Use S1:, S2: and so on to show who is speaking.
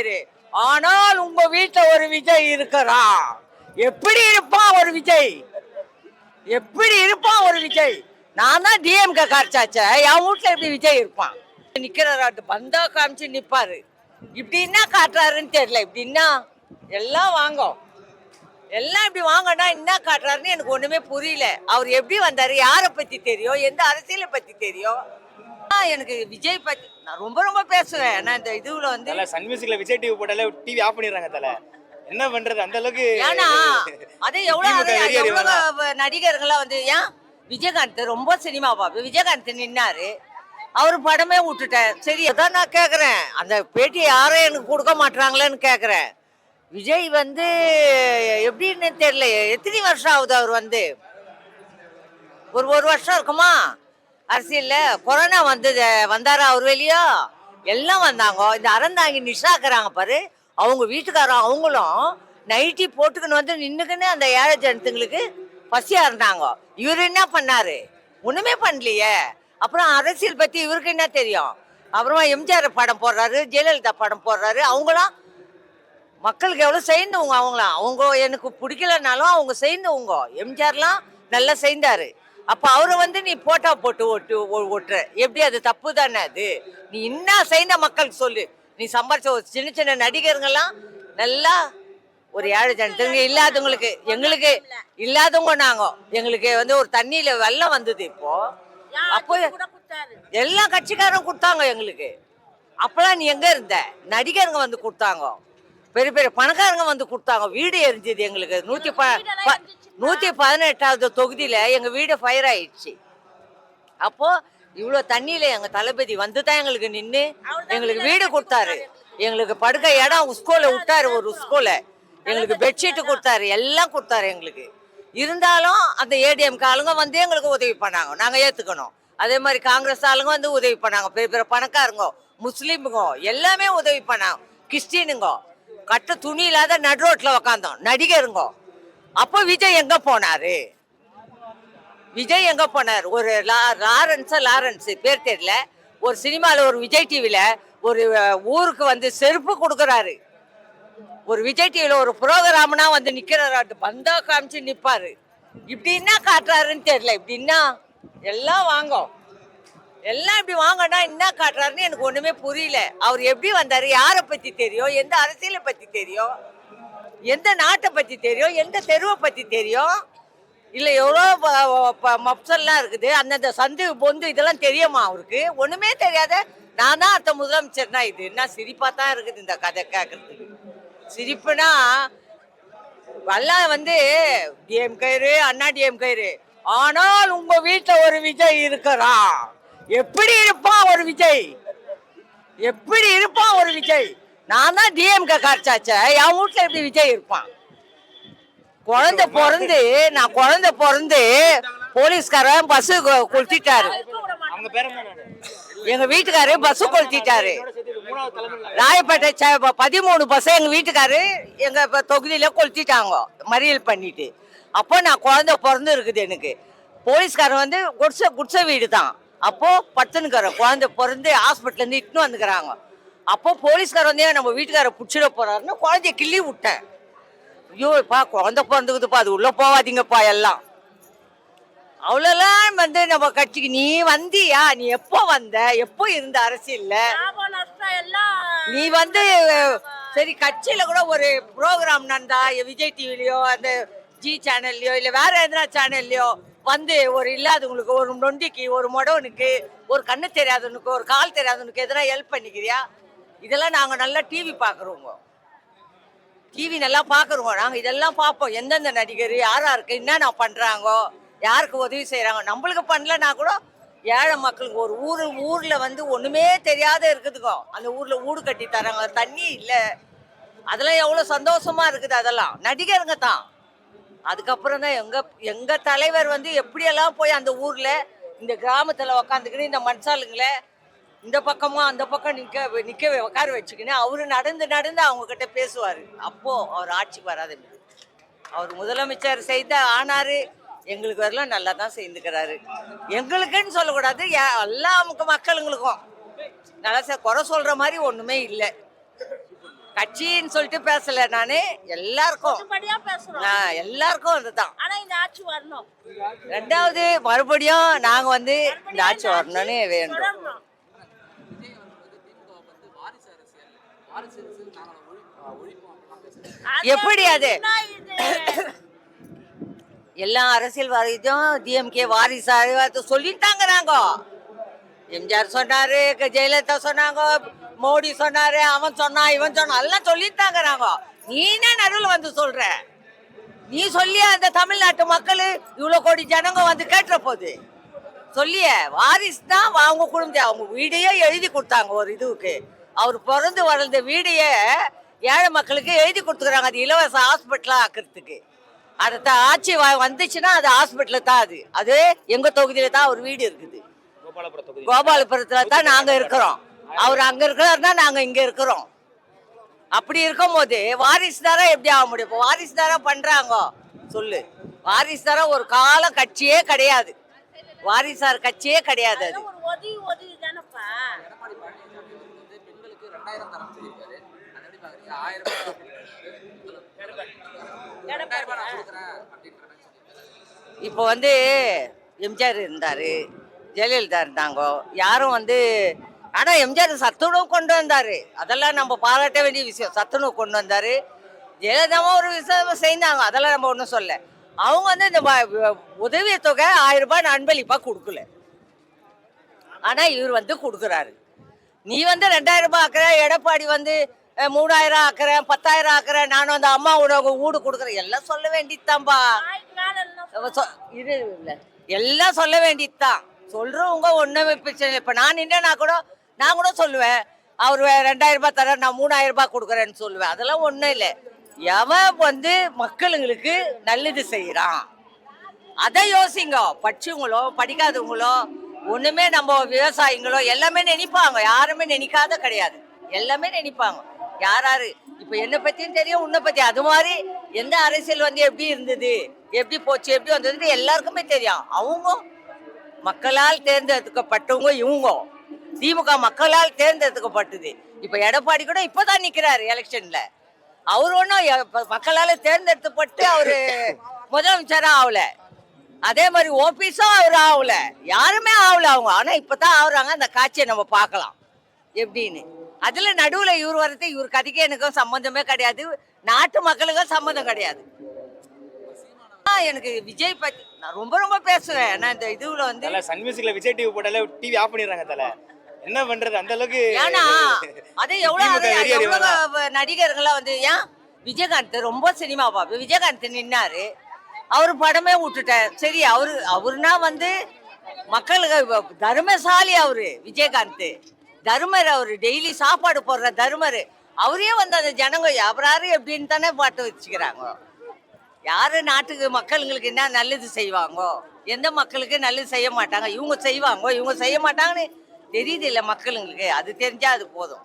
S1: பேரு. ஆனால் உங்க வீட்டுல ஒரு விஜய் இருக்கிறான். எப்படி இருப்பான் ஒரு விஜய்? எப்படி இருப்பான் ஒரு விஜய்? நான் தான் டிஎம்கே கார்ச்சாச்ச, என் வீட்டுல எப்படி விஜய் இருப்பான்? நிக்கிறாரு, பந்தா காமிச்சு நிப்பாரு. இப்படி என்ன காட்டுறாருன்னு தெரியல. இப்படின்னா எல்லாம் வாங்கும், எல்லாம் இப்படி வாங்கினா என்ன காட்டுறாருன்னு எனக்கு ஒண்ணுமே புரியல. அவர் எப்படி வந்தாரு, யாரை பத்தி தெரியும், எந்த அரசியலை பத்தி தெரியும்? எனக்கு விஜய் பத்தி நான் ரொம்ப ரொம்ப பேசுவேன். நான் இந்த இதுல வந்து
S2: சன் மியூசிக்ல விஜய் டிவி போட்டாலே டிவி ஆஃப் பண்ணிடுறாங்க தல. என்ன பண்றது, அந்த அளவுக்கு.
S1: ஏன்னா அது எவ்வளவு நடிகர்கள்லாம் வந்து ஏன் விஜயகாந்த் ரொம்ப சினிமா பாப்பேன். விஜயகாந்த் நின்னாரு, அவரு படமே விட்டுட்டேன். சரி, அதான் நான் கேக்குறேன், அந்த பேட்டி யாரும் எனக்கு கொடுக்க மாட்டாங்களேன்னு கேக்குறேன். விஜய் வந்து எப்படின்னு தெரியல. எத்தனை வருஷம் ஆகுது அவர் வந்து? ஒரு வருஷம் இருக்குமா அரசியல்ல? கொரோனா வந்தாரா அவர் வெளியோ? எல்லாம் வந்தாங்க. இந்த அறந்தாங்கி நிஷாக்குறாங்க பாரு, அவங்க வீட்டுக்காரன் அவங்களும் நைட்டி போட்டுக்கின்னு வந்து நின்னுக்குன்னு அந்த ஏழை ஜனத்துங்களுக்கு பசியா இருந்தாங்க. இவர் என்ன பண்ணாரு? ஒண்ணுமே பண்ணலையே. அப்புறம் அரசியல் பத்தி இவருக்கு என்ன தெரியும்? அப்புறமா எம்ஜிஆர் படம் போடுறாரு, ஜெயலலிதா படம் போடுறாரு. அவங்களாம் மக்களுக்கு எவ்வளவு செய்தவங்க. அவங்களாம் அவங்க எனக்கு பிடிக்கலனாலும் அவங்க செய்தவங்க. எம்ஜிஆர்லாம் நல்லா செய்தாரு. அப்ப அவரை வந்து நீ போட்டா போட்டு ஓட்டுற, எப்படி? அது தப்பு தானே அது. நீ என்ன செய்த மக்களுக்கு சொல்லு. நீ சம்பாரிச்ச ஒரு சின்ன சின்ன நடிகருங்கெல்லாம் நல்லா ஒரு ஏழை ஜனத்துங்க இல்லாதவங்களுக்கு, எங்களுக்கு இல்லாதவங்க நாங்க, எங்களுக்கு வந்து ஒரு தண்ணியில வெள்ளம் வந்தது இப்போ. அப்போ எல்லா கட்சிக்காரங்க கொடுத்தாங்க எங்களுக்கு. அப்பெல்லாம் நீ எங்க இருந்த? நடிகருங்க வந்து கொடுத்தாங்க, பெரிய பெரிய பணக்காரங்க வந்து கொடுத்தாங்க. வீடு எரிஞ்சது எங்களுக்கு. 118வது தொகுதியில எங்க வீடு ஃபயர் ஆயிடுச்சு. அப்போ இவ்வளவு தண்ணியில எங்க தளபதி வந்து தான் எங்களுக்கு நின்று எங்களுக்கு வீடு கொடுத்தாரு. எங்களுக்கு படுக்க இடம் ஸ்கூல்ல விட்டாரு, ஒரு ஸ்கூல்ல எங்களுக்கு பெட்ஷீட் கொடுத்தாரு, எல்லாம் கொடுத்தாரு எங்களுக்கு. இருந்தாலும் அந்த ஏடிஎம்கே ஆளுங்க வந்து எங்களுக்கு உதவி பண்ணாங்க, நாங்க ஏத்துக்கணும். அதே மாதிரி காங்கிரஸ் ஆளுங்க வந்து உதவி பண்ணாங்க, பெரிய பெரிய பணக்காரங்க, முஸ்லீமுங்க எல்லாமே உதவி பண்ணாங்க. கிறிஸ்டினுங்க கட்ட துணி இல்லாத நடு ரோட்ல உக்காந்தோம் நடிகருங்க. அப்போ விஜய் எங்க போனாரு? விஜய் எங்க போனார்? ஒரு லாரன்ஸ் பேர் தெரியல, ஒரு சினிமால ஒரு விஜய் டிவில ஒரு ஊருக்கு வந்து செருப்பு கொடுக்கறாரு. ஒரு விஜய் டிவில ஒரு புரோகிராம்னா வந்து நிக்கிறாரு, பந்தா காமிச்சு நிப்பாரு. இப்படி என்ன காட்டுறாருன்னு தெரியல. இப்படின்னா எல்லாம் வாங்கும், எல்லாம் இப்படி வாங்கினா என்ன காட்டுறாருன்னு எனக்கு ஒண்ணுமே புரியல. அவர் எப்படி வந்தாரு, யாரை பத்தி தெரியும், எந்த அரசியலை பத்தி தெரியும், எந்த நாட்டை பத்தி தெரியும், எந்த தெருவை பத்தி தெரியும்? இல்ல எவ்வளோ மப்சல்லாம் இருக்குது, அந்தந்த சந்து பொந்து இதெல்லாம் தெரியுமா அவருக்கு? ஒண்ணுமே தெரியாத. நான் தான் அத்த முதலமைச்சர்னா இது என்ன சிரிப்பா தான் இருக்குது இந்த கதை கேட்கறதுக்கு. சிரிப்புனா எல்லாம் வந்து டிஎம்கே, அண்ணா டிஎம்கே. ஆனால் உங்க வீட்டுல ஒரு விஜய் இருக்கிறான். எப்படி இருப்பான் ஒரு விஜய்? எப்படி இருப்பான் ஒரு விஜய்? நான் தான் டிஎம்கே கார்ச்சாச்ச, என் வீட்டுல எப்படி விஜய் இருப்பான்? குழந்தை பிறந்து போலீஸ்காரன் பஸ் கொளுத்திட்டாரு. எங்க வீட்டுக்காரு பஸ் கொளுத்திட்டாரு. ராயப்பேட்டை 13 பஸ் எங்க வீட்டுக்காரு எங்க தொகுதியில கொளுத்திட்டாங்க, மறியல் பண்ணிட்டு. அப்போ நான் குழந்தை பிறந்து இருக்குது எனக்கு. போலீஸ்காரன் வந்து குடிசை வீடு தான். அப்போ படுத்துனுக்கிறேன், குழந்தை பிறந்து ஹாஸ்பிட்டல் இருந்து இட்டுன்னு வந்துக்கிறாங்க. அப்போ போலீஸ்காரர் வந்து நம்ம வீட்டுக்கார பிடிச்சிட போறாருன்னு குழந்தைய கிள்ளி விட்டேன். ஐயோப்பா குழந்தை பிறந்துக்குதுப்பா, அது உள்ள போவாதீங்கப்பா எல்லாம். அவ்வளோலாம் வந்து நம்ம கட்சிக்கு நீ வந்தியா? நீ எப்போ வந்த? எப்போ இருந்த அரசியல்ல நீ வந்து? சரி, கட்சியில கூட ஒரு ப்ரோக்ராம் நடந்தா விஜய் டிவிலையோ அந்த ஜி சேனல்லையோ இல்லை வேற எதனா சேனல்லையோ வந்து ஒரு இல்லாதவங்களுக்கு, ஒரு நொண்டிக்கு, ஒரு மொடவனுக்கு, ஒரு கண்ணு தெரியாதவனுக்கு, ஒரு கால் தெரியாதவனுக்கு எதனா ஹெல்ப் பண்ணிக்கிறியா? இதெல்லாம் நாங்கள் நல்லா டிவி பார்க்குறோங்க, டிவி நல்லா பார்க்குறோங்க. நாங்கள் இதெல்லாம் பார்ப்போம், எந்தெந்த நடிகர் யாருக்கு என்னென்ன பண்ணுறாங்கோ, யாருக்கு உதவி செய்கிறாங்க. நம்மளுக்கு பண்ணலன்னா கூட ஏழை மக்களுக்கு ஒரு ஊரில் வந்து ஒன்றுமே தெரியாத இருக்குதுக்கோ, அந்த ஊரில் வீடு கட்டி தராங்க, தண்ணி இல்லை, அதெல்லாம் எவ்வளோ சந்தோஷமா இருக்குது. அதெல்லாம் நடிகருங்க தான். அதுக்கப்புறம் தான் எங்க தலைவர் வந்து எப்படியெல்லாம் போய் அந்த ஊர்ல இந்த கிராமத்துல உக்காந்துக்கின்னு இந்த மனுஷாளுங்களை இந்த பக்கமும் அந்த பக்கம் நிக்க உட்கார வச்சுக்கின்னு அவரு நடந்து அவங்க கிட்ட பேசுவாரு. அப்போ அவர் ஆட்சிக்கு வராது. அவர் முதலமைச்சர் செய்த ஆனாரு, எங்களுக்கு வரலாம் நல்லா தான் செய்துக்கிறாரு. எங்களுக்குன்னு சொல்லக்கூடாது, எல்லா மக்களுங்களுக்கும் நல்லா குறை சொல்ற மாதிரி ஒண்ணுமே இல்லை. கட்சின்னு சொல்லிட்டு பேசல நானு, எல்லாருக்கும்
S3: பொதுப்படியா பேசுறோம்.
S1: எல்லாருக்கும் அதுதான்.
S3: ஆனா இந்த ஆட்சி வரணும்.
S1: ரெண்டாவது மறுபடியும் நாங்க வந்து இந்த ஆட்சி வரணும்னு வேண்டும்.
S3: தொடரணும்.
S1: எப்படி அது
S3: என்ன இது?
S1: எல்லா அரசியல்வாதியும் டிஎம்கே வாரிசு சொல்லிட்டாங்க. நாங்க எம்ஜிஆர் சொன்னாரு, ஜெயலலிதா சொன்னாங்க, மோடி சொன்னாரு, அவன் சொன்னா இவன் சொன்னா எல்லாம் சொல்லிட்டாங்க. நாங்க நீனே நடுவில் வந்து சொல்ற, நீ சொல்லிய அந்த தமிழ்நாட்டு மக்கள் இவ்வளவு கோடி ஜனங்க வந்து கேட்டுற போது சொல்லிய வாரிசு தான் அவங்க குடும்பத்தை அவங்க வீடையே எழுதி கொடுத்தாங்க. ஒரு இதுவுக்கு அவர் பிறந்து வளர்ந்த வீடையே ஏழை மக்களுக்கு எழுதி கொடுத்துக்கிறாங்க. அது இலவச ஹாஸ்பிட்டலா ஆக்குறதுக்கு. அடுத்த ஆட்சி வந்துச்சுன்னா அது ஹாஸ்பிட்டல் தான். அது எங்க தொகுதியில தான் ஒரு வீடு இருக்குது. கோபாலபுரத்துல தான் நாங்க இருக்கிறோம். அவர் அங்க இருக்கிறாருன்னா நாங்க இங்க இருக்கிறோம். அப்படி இருக்கும் போது வாரிசுதாரா எப்படி ஆக முடியும்? இப்போ வாரிசுதாரா பண்றாங்க சொல்லு. வாரிசுதாரா ஒரு கால கட்சியே கிடையாது. வாரிசார் கட்சியே கிடையாது. அது
S3: ஒரு ஒதுவி தானப்பா.
S1: இப்போ வந்து எம்ஜிஆர் இருந்தாரு, ஜெயலலிதா இருந்தாங்க, யாரும் வந்து ஆனா எம்ஜிஆர் சத்துணவு கொண்டு வந்தாரு. அதெல்லாம் நம்ம பாராட்ட வேண்டிய விஷயம். சத்துணவு கொண்டு வந்தாரு. ஜெயலலிதாவும் ஒரு விஷயம் செய்தாங்க. அதெல்லாம் நம்ம ஒன்றும் சொல்ல. அவங்க வந்து இந்த உதவி தொகை 1000 ரூபாய் அன்பளிப்பா கொடுக்கல. ஆனா இவர் வந்து கொடுக்குறாரு. நீ வந்து 2000 ரூபாய் ஆக்குற, எடப்பாடி வந்து 3000 ஆக்குறேன், 10,000 ஆக்குறேன், நானும் அந்த அம்மா உணவு வீடு கொடுக்குறேன், எல்லாம் சொல்ல வேண்டியதுதான்பா. இது இல்லை, எல்லாம் சொல்ல வேண்டியதுதான். சொல்றவங்க ஒண்ணுமே பிரச்சனை. இப்ப நான் நின்னா கூட நான் கூட சொல்லுவேன், அவர் 2000 ரூபாய் தர, நான் 3000 ரூபாய் கொடுக்குறேன்னு சொல்லுவேன். அதெல்லாம் ஒண்ணும் இல்லை. எவன் வந்து மக்களுங்களுக்கு நல்லது செய்யறான் அதை யோசிங்க. படிச்சவங்களோ படிக்காதவங்களோ ஒண்ணுமே நம்ம விவசாயிங்களோ எல்லாமே நினைப்பாங்க. யாருமே நினைக்காத கிடையாது, எல்லாமே நினைப்பாங்க. யாராரு இப்ப என்ன பத்தியும் தெரியும், உன்னை பத்தி. அது மாதிரி எந்த அரசியல் வந்து எப்படி இருந்தது, எப்படி போச்சு, எப்படி வந்தது எல்லாருக்குமே தெரியும். அவங்க மக்களால் தேர்ந்தெடுக்கப்பட்டவங்க. இவங்க திமுக மக்களால் தேர்ந்தெடுக்கப்பட்டது. இப்ப எடப்பாடி கூட இப்பதான் நிக்கிறாரு எலெக்ஷன்ல. அவரு ஒன்றும் மக்களால தேர்ந்தெடுக்கப்பட்டு அவரு முதலமைச்சரா ஆகல. அதே மாதிரி ஓபிஸும் அவர் ஆகல, யாருமே ஆகல அவங்க. ஆனா இப்பதான் ஆகுறாங்க. அந்த காட்சியை நம்ம பார்க்கலாம் எப்படின்னு. அதுல நடுவுல இவர் வரது, இவர் கதைக்கு எனக்கும் சம்பந்தமே கிடையாது, நாட்டு மக்களுக்கும் சம்பந்தம் கிடையாது. எனக்கு விஜய் பத்தி நான் ரொம்ப ரொம்ப பேசுவேன். நான் இந்த இதுல வந்து
S2: சன் மியூசிக்ல விஜய் டிவி போட்டாலே டிவி ஆஃப் பண்ணிடுறாங்க தல. என்ன பண்றது அந்த அளவுக்கு?
S1: ஏன்னா அது எவ்வளவு நடிகர்கள்லாம் வந்து ஏன் விஜயகாந்த் ரொம்ப சினிமா பாப்பா. விஜயகாந்த் நின்னாரு, அவரு படமே விட்டுட்டார். சரி, அவருனா வந்து மக்களுக்கு தர்மசாலி. அவரு விஜயகாந்த் தர்மர். அவரு டெய்லி சாப்பாடு போடுற தர்மர். அவரே வந்து அந்த ஜனங்க யாராரு எப்படின்னு தானே பாட்டு வச்சுக்கிறாங்க. யாரு நாட்டுக்கு மக்களுங்களுக்கு என்ன நல்லது செய்வாங்க, எந்த மக்களுக்கு நல்லது செய்ய மாட்டாங்க, இவங்க செய்வாங்க இவங்க செய்ய மாட்டாங்கன்னு தெரியுது இல்லை மக்களுங்களுக்கு. அது தெரிஞ்சா அது போதும்.